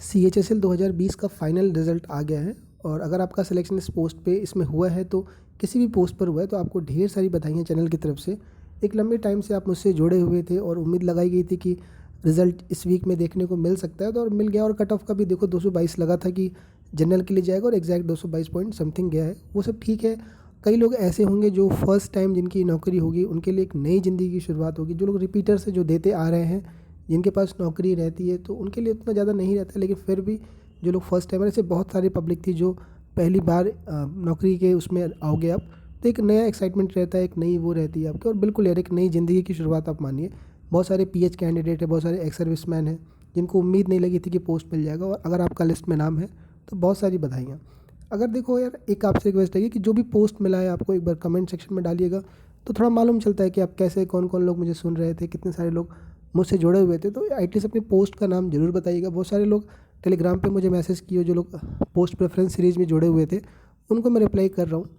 CHSL 2020 का final result आ गया है और अगर आपका सिलेक्शन इस पोस्ट पे इसमें हुआ है तो किसी भी पोस्ट पर हुआ है तो आपको ढेर सारी बधाइयाँ चैनल की तरफ से। एक लंबे टाइम से आप मुझसे जुड़े हुए थे और उम्मीद लगाई गई थी कि रिज़ल्ट इस वीक में देखने को मिल सकता है, तो और मिल गया। और कट ऑफ का भी देखो 222 लगा था कि जनरल के लिए जाएगा और एग्जैक्ट 222 पॉइंट समथिंग गया है, वो सब ठीक है। कई लोग ऐसे होंगे जो फर्स्ट टाइम जिनकी नौकरी होगी उनके लिए एक नई ज़िंदगी की शुरुआत होगी। जो लोग रिपीटर से जो देते आ रहे हैं, जिनके पास नौकरी रहती है, तो उनके लिए उतना ज़्यादा नहीं रहता है, लेकिन फिर भी जो लोग फर्स्ट टाइमर, ऐसे बहुत सारी पब्लिक थी जो पहली बार नौकरी के उसमें आओगे आप, तो एक नया एक्साइटमेंट रहता है, एक नई वो रहती है आपकी। और बिल्कुल यार एक नई ज़िंदगी की शुरुआत आप मानिए। बहुत सारे PH कैंडिडेट है, बहुत सारे एक्स सर्विसमैन हैं जिनको उम्मीद नहीं लगी थी कि पोस्ट मिल जाएगा, और अगर आपका लिस्ट में नाम है तो बहुत सारी बधाइयाँ। अगर देखो यार, एक आपसे रिक्वेस्ट है कि जो भी पोस्ट मिला है आपको एक बार कमेंट सेक्शन में डालिएगा, तो थोड़ा मालूम चलता है कि आप कैसे, कौन कौन लोग मुझे सुन रहे थे, कितने सारे लोग मुझसे जुड़े हुए थे। तो एटलीस्ट अपनी पोस्ट का नाम ज़रूर बताइएगा। बहुत सारे लोग टेलीग्राम पे मुझे मैसेज किए, जो लोग पोस्ट प्रेफरेंस सीरीज़ में जुड़े हुए थे उनको मैं रिप्लाई कर रहा हूँ।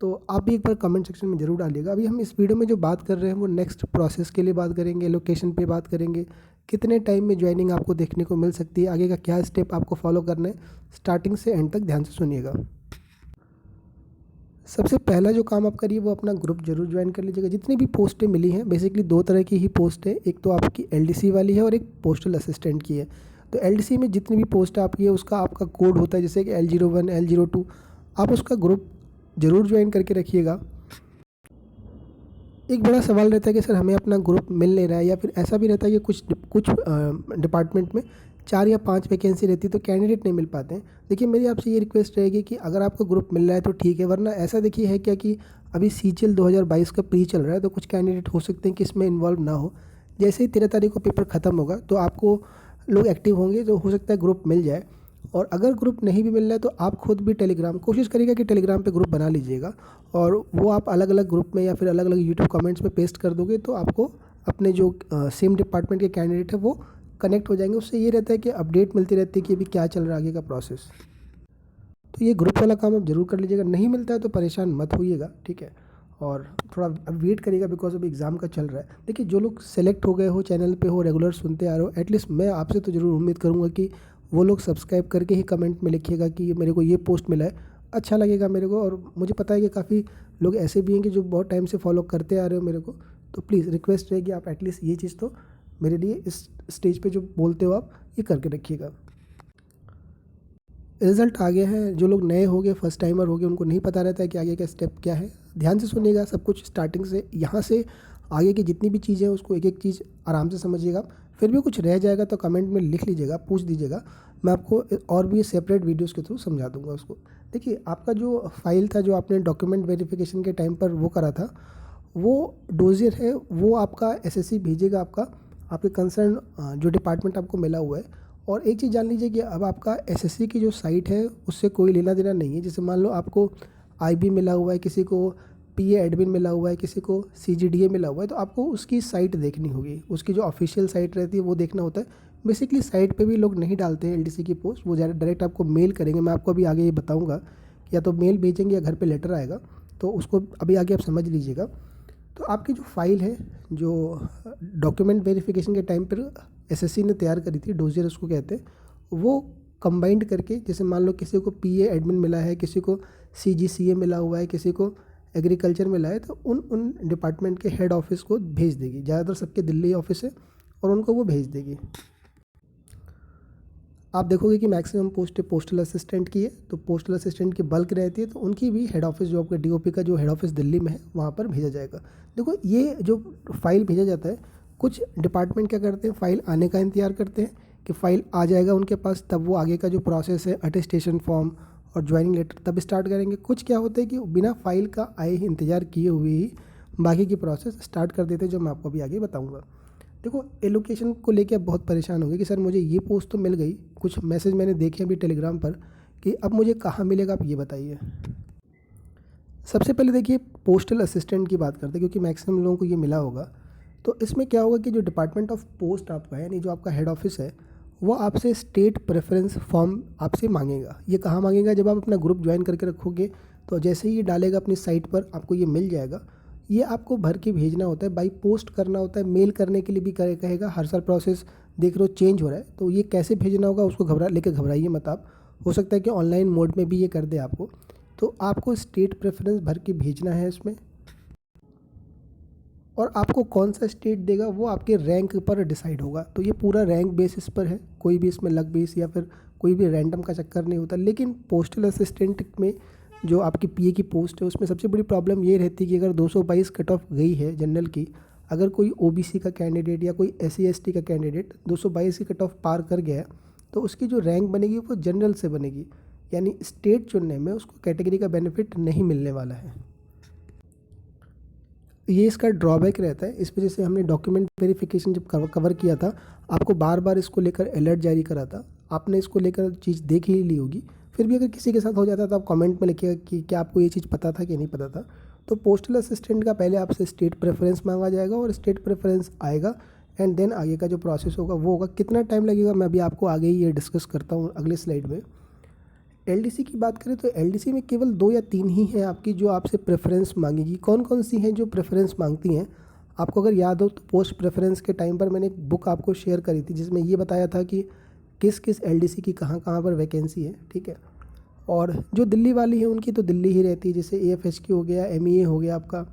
तो आप भी एक बार कमेंट सेक्शन में ज़रूर डालिएगा। अभी हम इस वीडियो में जो बात कर रहे हैं वो नेक्स्ट प्रोसेस के लिए बात करेंगे, लोकेशन पे बात करेंगे, कितने टाइम में ज्वाइनिंग आपको देखने को मिल सकती है, आगे का क्या स्टेप आपको फॉलो करना है। स्टार्टिंग से एंड तक ध्यान से सुनिएगा। सबसे पहला जो काम आप करिए वो अपना ग्रुप जरूर ज्वाइन कर लीजिएगा। जितनी भी पोस्टें मिली हैं, बेसिकली दो तरह की ही पोस्ट है, एक तो आपकी LDC वाली है और एक पोस्टल असिस्टेंट की है। तो LDC में जितनी भी पोस्ट आपकी है उसका आपका कोड होता है, जैसे कि L01 L02, आप उसका ग्रुप ज़रूर ज्वाइन करके रखिएगा। एक बड़ा सवाल रहता है कि सर हमें अपना ग्रुप मिल नहीं रहा है, या फिर ऐसा भी रहता है कि कुछ डिपार्टमेंट में 4 या 5 वैकेंसी रहती है तो कैंडिडेट नहीं मिल पाते हैं। देखिए, मेरी आपसे ये रिक्वेस्ट रहेगी कि अगर आपको ग्रुप मिल रहा है तो ठीक है, वरना ऐसा देखिए है क्या कि अभी CHL 2022 का प्री चल रहा है, तो कुछ कैंडिडेट हो सकते हैं कि इसमें इन्वॉल्व ना हो। जैसे ही 13 तारीख को पेपर ख़त्म होगा तो आपको लोग एक्टिव होंगे, तो हो सकता है ग्रुप मिल जाए। और अगर ग्रुप नहीं भी मिल रहा है तो आप खुद भी टेलीग्राम कोशिश करिएगा कि टेलीग्राम पे ग्रुप बना लीजिएगा, और वो आप अलग अलग ग्रुप में या फिर अलग अलग यूट्यूब कमेंट्स पे पेस्ट कर दोगे तो आपको अपने जो सेम डिपार्टमेंट के कैंडिडेट है वो कनेक्ट हो जाएंगे। उससे ये रहता है कि अपडेट मिलती रहती है कि अभी क्या चल रहा है आगे का प्रोसेस। तो ये ग्रुप वाला काम आप जरूर कर लीजिएगा। नहीं मिलता है तो परेशान मत होइएगा, ठीक है, और थोड़ा अब वेट करिएगा, बिकॉज अभी एग्ज़ाम का चल रहा है। देखिए, जो लोग सेलेक्ट हो गए हो, चैनल पे हो, रेगुलर सुनते आ रहे हो, एटलीस्ट मैं आपसे तो ज़रूर उम्मीद करूँगा कि वो लोग सब्सक्राइब करके ही कमेंट में लिखिएगा कि मेरे को ये पोस्ट मिला है, अच्छा लगेगा मेरे को। और मुझे पता है कि काफ़ी लोग ऐसे भी हैं कि जो बहुत टाइम से फॉलो करते आ रहे हो मेरे को, तो प्लीज़ रिक्वेस्ट है कि आप एटलीस्ट ये चीज़ तो मेरे लिए इस स्टेज पे जो बोलते हो आप ये करके रखिएगा। रिज़ल्ट आ गया है। जो लोग नए हो गए, फर्स्ट टाइमर हो गए, उनको नहीं पता रहता है कि आगे का स्टेप क्या है। ध्यान से सुनिएगा सब कुछ स्टार्टिंग से, यहाँ से आगे की जितनी भी चीज़ें हैं उसको एक एक चीज़ आराम से समझिएगा। फिर भी कुछ रह जाएगा तो कमेंट में लिख लीजिएगा, पूछ दीजिएगा, मैं आपको और भी सेपरेट वीडियोज़ के थ्रू समझा दूँगा उसको। देखिए, आपका जो फाइल था, जो आपने डॉक्यूमेंट वेरिफिकेशन के टाइम पर वो करा था, वो डोजियर है, वो आपका SSC भेजेगा आपके कंसर्न जो डिपार्टमेंट आपको मिला हुआ है। और एक चीज़ जान लीजिए कि अब आपका SSC की जो साइट है उससे कोई लेना देना नहीं है। जैसे मान लो आपको IB मिला हुआ है, किसी को PA एडमिन मिला हुआ है, किसी को CGDA मिला हुआ है, तो आपको उसकी साइट देखनी होगी। उसकी जो ऑफिशियल साइट रहती है वो देखना होता है। बेसिकली साइट पे भी लोग नहीं डालते हैं LDC की पोस्ट, वो डायरेक्ट आपको मेल करेंगे। मैं आपको अभी आगे ये बताऊँगा कि या तो मेल भेजेंगे या घर पर लेटर आएगा, तो उसको अभी आगे आप समझ लीजिएगा। तो आपकी जो फाइल है, जो डॉक्यूमेंट वेरिफिकेशन के टाइम पर SSC ने तैयार करी थी, डोजियर उसको कहते हैं, वो कंबाइंड करके, जैसे मान लो किसी को PA एडमिन मिला है, किसी को CGCA मिला हुआ है, किसी को एग्रीकल्चर मिला है, तो उन डिपार्टमेंट के हेड ऑफिस को भेज देगी। ज़्यादातर सबके दिल्ली ऑफिस है और उनको वो भेज देगी। आप देखोगे कि मैक्सिमम पोस्ट पोस्टल असिस्टेंट की है, तो पोस्टल असिस्टेंट की बल्क रहती है, तो उनकी भी हेड ऑफिस, जो आपका DOP का जो हेड ऑफिस दिल्ली में है, वहाँ पर भेजा जाएगा। देखो, ये जो फाइल भेजा जाता है, कुछ डिपार्टमेंट क्या करते हैं, फाइल आने का इंतज़ार करते हैं कि फ़ाइल आ जाएगा उनके पास, तब वो आगे का जो प्रोसेस है, अटेस्टेशन फॉर्म और ज्वाइनिंग लेटर, तब स्टार्ट करेंगे। कुछ क्या होता है कि बिना फाइल का आए ही इंतज़ार किए हुए ही बाकी की प्रोसेस स्टार्ट कर देते हैं, जो मैं आपको अभी आगे बताऊँगा। देखो, एलोकेशन को लेके आप बहुत परेशान हो गए कि सर मुझे ये पोस्ट तो मिल गई, कुछ मैसेज मैंने देखे अभी टेलीग्राम पर कि अब मुझे कहाँ मिलेगा, आप ये बताइए। सबसे पहले देखिए, पोस्टल असिस्टेंट की बात करते हैं, क्योंकि मैक्सिमम लोगों को ये मिला होगा। तो इसमें क्या होगा कि जो डिपार्टमेंट ऑफ पोस्ट आपका है, यानी जो आपका हेड ऑफिस है, वो आपसे स्टेट प्रेफरेंस फॉर्म आपसे मांगेगा। ये कहाँ मांगेगा? जब आप अपना ग्रुप ज्वाइन करके रखोगे तो जैसे ही ये डालेगा अपनी साइट पर, आपको ये मिल जाएगा। ये आपको भर के भेजना होता है, बाई पोस्ट करना होता है, मेल करने के लिए भी कहेगा। हर साल प्रोसेस देख रहे हो चेंज हो रहा है, तो ये कैसे भेजना होगा उसको घबराइए मत आप। हो सकता है कि ऑनलाइन मोड में भी ये कर दे आपको। तो आपको स्टेट प्रेफरेंस भर के भेजना है इसमें, और आपको कौन सा स्टेट देगा वो आपके रैंक पर डिसाइड होगा। तो ये पूरा रैंक बेसिस पर है, कोई भी इसमें लक बेस या फिर कोई भी रैंडम का चक्कर नहीं होता। लेकिन पोस्टल असिस्टेंट में जो आपकी पीए की पोस्ट है उसमें सबसे बड़ी प्रॉब्लम ये रहती है कि अगर 222 कट ऑफ गई है जनरल की, अगर कोई ओबीसी का कैंडिडेट या कोई एससी एसटी का कैंडिडेट 222 की कट ऑफ पार कर गया, तो उसकी जो रैंक बनेगी वो जनरल से बनेगी, यानी स्टेट चुनने में उसको कैटेगरी का बेनिफिट नहीं मिलने वाला है। ये इसका ड्रॉबैक रहता है। इस वजह से हमने डॉक्यूमेंट वेरिफिकेशन जब कवर किया था, आपको बार बार इसको लेकर अलर्ट जारी करा था। आपने इसको लेकर चीज़ देख ही ली होगी। फिर भी अगर किसी के साथ हो जाता तो आप कमेंट में लिखिएगा कि क्या आपको ये चीज़ पता था कि नहीं पता था। तो पोस्टल असिस्टेंट का पहले आपसे स्टेट प्रेफरेंस मांगा जाएगा, और स्टेट प्रेफरेंस आएगा एंड देन आगे का जो प्रोसेस होगा वो होगा। कितना टाइम लगेगा मैं अभी आपको आगे ही ये डिस्कस करता हूँ अगले स्लाइड में। एलडीसी की बात करें तो एलडीसी में केवल 2 या 3 ही हैं आपकी जो आपसे प्रेफरेंस मांगेगी। कौन कौन सी हैं जो प्रेफरेंस मांगती हैं? आपको अगर याद हो तो पोस्ट प्रेफरेंस के टाइम पर मैंने एक बुक आपको शेयर करी थी जिसमें ये बताया था कि किस किस एलडीसी की कहाँ कहाँ पर वैकेंसी है, ठीक है। और जो दिल्ली वाली है उनकी तो दिल्ली ही रहती है, जैसे एएफएचक्यू हो गया, एमईए हो गया, आपका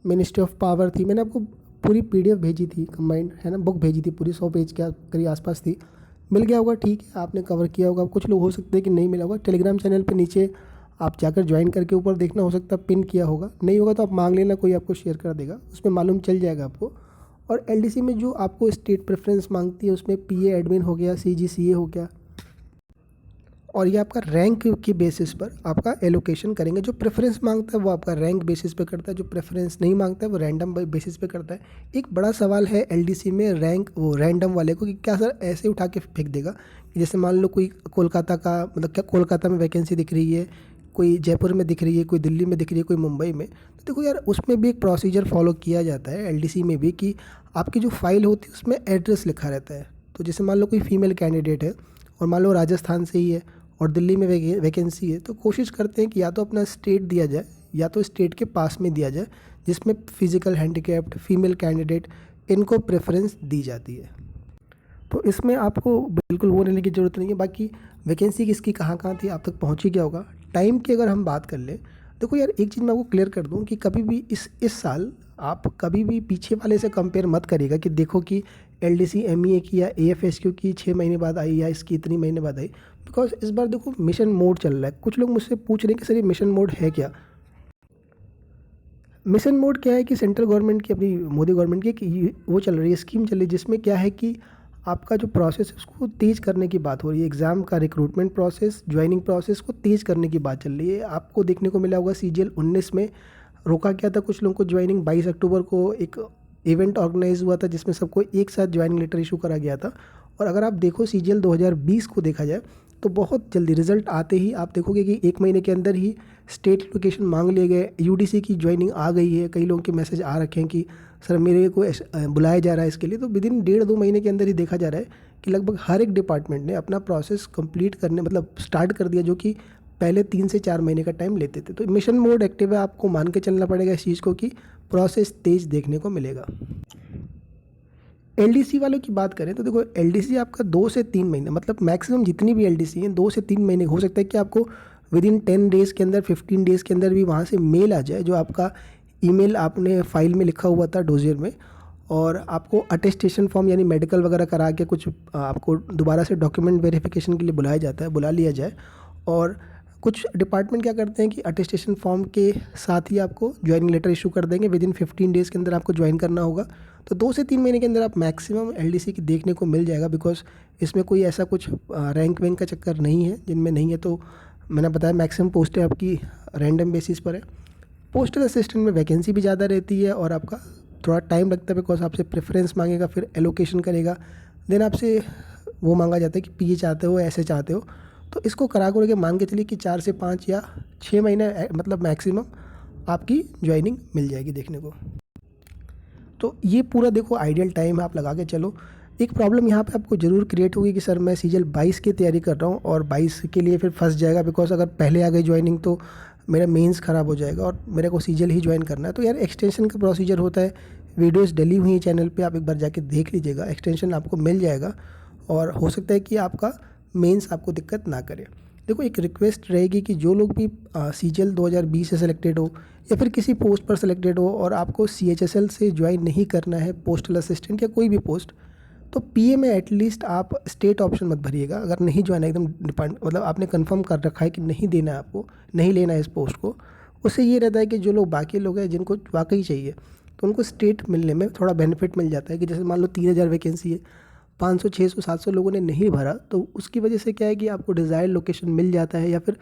मिनिस्ट्री ऑफ पावर थी। मैंने आपको पूरी पीडीएफ भेजी थी, कंबाइंड है ना, बुक भेजी थी पूरी 100 पेज के करीब आसपास थी। मिल गया होगा, ठीक है, आपने कवर किया होगा। कुछ लोग हो सकते हैं कि नहीं मिला होगा। टेलीग्राम चैनल पे नीचे आप जाकर ज्वाइन करके ऊपर देखना, हो सकता है पिन किया होगा, नहीं होगा तो आप मांग लेना, कोई आपको शेयर कर देगा, उसमें मालूम चल जाएगा आपको। और एलडीसी में जो आपको स्टेट प्रेफरेंस मांगती है उसमें पीए एडमिन हो गया, सीजीसीए हो गया, और ये आपका रैंक की बेसिस पर आपका एलोकेशन करेंगे। जो प्रेफरेंस मांगता है वो आपका रैंक बेसिस पे करता है, जो प्रेफरेंस नहीं मांगता है वो रैंडम बेसिस पे करता है। एक बड़ा सवाल है एलडीसी में रैंक वो रैंडम वाले को कि क्या सर ऐसे उठा के फेंक देगा कि जैसे मान लो कोई कोलकाता का, मतलब क्या कोलकाता में वैकेंसी दिख रही है, कोई जयपुर में दिख रही है, कोई दिल्ली में दिख रही है, कोई मुंबई में, तो देखो यार उसमें भी एक प्रोसीजर फॉलो किया जाता है एलडीसी में भी कि आपकी जो फाइल होती है उसमें एड्रेस लिखा रहता है। तो जैसे मान लो कोई फीमेल कैंडिडेट है और मान लो राजस्थान से ही है और दिल्ली में वैकेंसी है, तो कोशिश करते हैं कि या तो अपना स्टेट दिया जाए या तो स्टेट के पास में दिया जाए जिसमें फिजिकल हैंडीकैप्ड फीमेल कैंडिडेट इनको प्रेफरेंस दी जाती है। तो इसमें आपको बिल्कुल वो लेने की ज़रूरत नहीं है। बाकी वैकेंसी किसकी कहाँ कहाँ थी आप तक पहुँच ही गया होगा। टाइम की अगर हम बात कर लें, देखो यार एक चीज़ मैं आपको क्लियर कर दूँ कि कभी भी इस साल आप कभी भी पीछे वाले से कंपेयर मत करिएगा कि देखो कि एलडीसी एमईए की या एएफएसक्यू की 6 महीने बाद आई या इसकी इतनी महीने बाद आई, बिकॉज इस बार देखो मिशन मोड चल रहा है। कुछ लोग मुझसे पूछ रहे हैं कि सर ये मिशन मोड है क्या? मिशन मोड क्या है कि सेंट्रल गवर्नमेंट की, अपनी मोदी गवर्नमेंट की कि वो चल रही है, स्कीम चल रही है, जिसमें क्या है कि आपका जो प्रोसेस है उसको तेज़ करने की बात हो रही है। एग्ज़ाम का रिक्रूटमेंट प्रोसेस, ज्वाइनिंग प्रोसेस को तेज़ करने की बात चल रही है। आपको देखने को मिला होगा सीजीएल 19 में रोका गया था कुछ लोगों को ज्वाइनिंग। 22 अक्टूबर को एक इवेंट ऑर्गेनाइज हुआ था जिसमें सबको एक साथ ज्वाइनिंग लेटर इशू करा गया था। और अगर आप देखो सीजीएल 2020 को देखा जाए तो बहुत जल्दी रिजल्ट आते ही आप देखोगे कि 1 महीने के अंदर ही स्टेट लोकेशन मांग लिए गए, यूडीसी की ज्वाइनिंग आ गई है। कई लोगों के मैसेज आ रखे हैं कि सर मेरे को बुलाया जा रहा है इसके लिए। तो विदिन 1.5-2 महीने के अंदर ही देखा जा रहा है कि लगभग हर एक डिपार्टमेंट ने अपना प्रोसेस कंप्लीट करने मतलब स्टार्ट कर दिया, जो कि पहले 3 से 4 महीने का टाइम लेते थे। तो मिशन मोड एक्टिव है, आपको मान के चलना पड़ेगा इस चीज़ को कि प्रोसेस तेज़ देखने को मिलेगा। एलडीसी वालों की बात करें तो देखो एलडीसी आपका 2 से 3 महीने, मतलब मैक्सिमम जितनी भी एलडीसी हैं 2 से 3 महीने। हो सकता है कि आपको विदिन 10 डेज़ के अंदर, 15 डेज़ के अंदर भी वहाँ से मेल आ जाए, जो आपका ईमेल आपने फाइल में लिखा हुआ था डोजियर में, और आपको अटेस्टेशन फॉर्म यानी मेडिकल वगैरह करा के कुछ आपको दोबारा से डॉक्यूमेंट वेरिफिकेशन के लिए बुलाया जाता है, बुला लिया जाए। और कुछ डिपार्टमेंट क्या करते हैं कि अटेस्टेशन फॉर्म के साथ ही आपको ज्वाइनिंग लेटर इशू कर देंगे। विदिन 15 डेज़ के अंदर आपको ज्वाइन करना होगा। तो 2 से 3 महीने के अंदर आप मैक्सिमम एलडीसी की देखने को मिल जाएगा, बिकॉज इसमें कोई ऐसा कुछ रैंक वैंक का चक्कर नहीं है। जिनमें नहीं है तो मैंने बताया मैक्सिमम पोस्टें आपकी रैंडम बेसिस पर है। पोस्टल असिस्टेंट में वैकेंसी भी ज़्यादा रहती है और आपका थोड़ा टाइम लगता है, बिकॉज आपसे प्रेफरेंस मांगेगा, फिर एलोकेशन करेगा, देन आपसे वो मांगा जाता है कि पीए चाहते हो, ऐसे चाहते हो। तो इसको करा के मान के चलिए कि 4 से 5 या 6 महीने मतलब मैक्सिमम आपकी ज्वाइनिंग मिल जाएगी देखने को। तो ये पूरा देखो आइडियल टाइम है, आप लगा के चलो। एक प्रॉब्लम यहाँ पे आपको ज़रूर क्रिएट होगी कि सर मैं सीजीएल 22 की तैयारी कर रहा हूँ और 22 के लिए फिर फंस जाएगा, बिकॉज अगर पहले आ गई ज्वाइनिंग तो मेरा मेंस ख़राब हो जाएगा और मेरे को सीजीएल ही ज्वाइन करना है। तो यार एक्सटेंशन का प्रोसीजर होता है, वीडियोस डली हुई हैं चैनल पे, आप एक बार जाके देख लीजिएगा, एक्सटेंशन आपको मिल जाएगा और हो सकता है कि आपका मेंस आपको दिक्कत ना करे। देखो एक रिक्वेस्ट रहेगी कि जो लोग भी सीजीएल 2020 से सिलेक्टेड हो या फिर किसी पोस्ट पर सिलेक्टेड हो और आपको सीएचएसएल से ज्वाइन नहीं करना है पोस्टल असिस्टेंट या कोई भी पोस्ट, तो पीए में एटलीस्ट आप स्टेट ऑप्शन मत भरिएगा। अगर नहीं ज्वाइन एकदम मतलब आपने कंफर्म कर रखा है कि नहीं देना है, आपको नहीं लेना है इस पोस्ट को, उससे ये रहता है कि जो लोग बाकी लोग हैं जिनको वाकई चाहिए तो उनको स्टेट मिलने में थोड़ा बेनिफिट मिल जाता है। कि जैसे मान लो 3000 वैकेंसी है, 500 600 700 लोगों ने नहीं भरा, तो उसकी वजह से क्या है कि आपको डिज़ायर्ड लोकेशन मिल जाता है, या फिर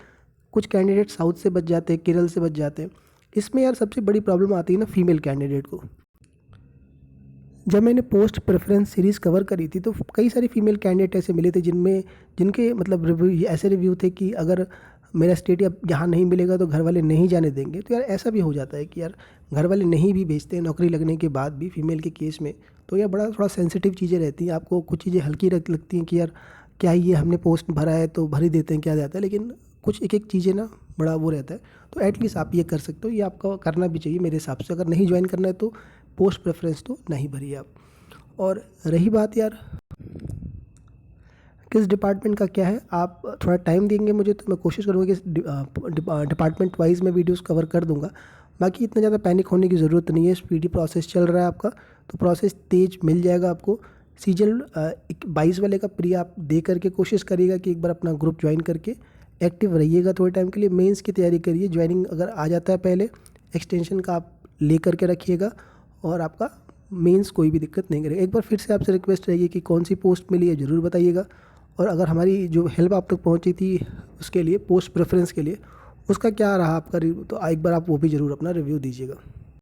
कुछ कैंडिडेट साउथ से बच जाते हैं, केरल से बच जाते हैं। इसमें यार सबसे बड़ी प्रॉब्लम आती है ना फीमेल कैंडिडेट को। जब मैंने पोस्ट प्रेफरेंस सीरीज़ कवर करी थी तो कई सारे फीमेल कैंडिडेट ऐसे मिले थे जिनके मतलब रिव्यू ऐसे रिव्यू थे कि अगर मेरा स्टेट या यहाँ नहीं मिलेगा तो घर वाले नहीं जाने देंगे। तो यार ऐसा भी हो जाता है कि यार घर वाले नहीं भी भेजते हैं नौकरी लगने के बाद भी फीमेल के केस में। तो यार बड़ा थोड़ा सेंसिटिव चीज़ें रहती हैं, आपको कुछ चीज़ें हल्की लगती हैं कि यार क्या ये हमने पोस्ट भरा है तो भर ही देते हैं क्या जाता है, लेकिन कुछ एक एक चीज़ें ना बड़ा वो रहता है। तो एटलीस्ट आप ये कर सकते हो, ये आपका करना भी चाहिए मेरे हिसाब से। अगर नहीं ज्वाइन करना है तो पोस्ट प्रेफरेंस तो नहीं भरिए आप। और रही बात यार किस डिपार्टमेंट का क्या है, आप थोड़ा टाइम देंगे मुझे तो मैं कोशिश करूँगा कि डिपार्टमेंट वाइज में वीडियोस कवर कर दूंगा। बाकी इतना ज़्यादा पैनिक होने की ज़रूरत नहीं है, स्पीडी प्रोसेस चल रहा है आपका, तो प्रोसेस तेज मिल जाएगा आपको। सीजीएल 22 वाले का प्री आप दे करके कोशिश करिएगा कि एक बार अपना ग्रुप ज्वाइन करके एक्टिव रहिएगा थोड़े टाइम के लिए। मेंस की तैयारी करिए, ज्वाइनिंग अगर आ जाता है पहले एक्सटेंशन का आप ले करके रखिएगा और आपका मेंस कोई भी दिक्कत नहीं करेगा। एक बार फिर से आपसे रिक्वेस्ट रहेगी कि कौन सी पोस्ट मिली है ज़रूर बताइएगा, और अगर हमारी जो हेल्प आप तक पहुंची थी उसके लिए पोस्ट प्रेफरेंस के लिए उसका क्या रहा आपका रिव्यू, तो एक बार आप वो भी ज़रूर अपना रिव्यू दीजिएगा।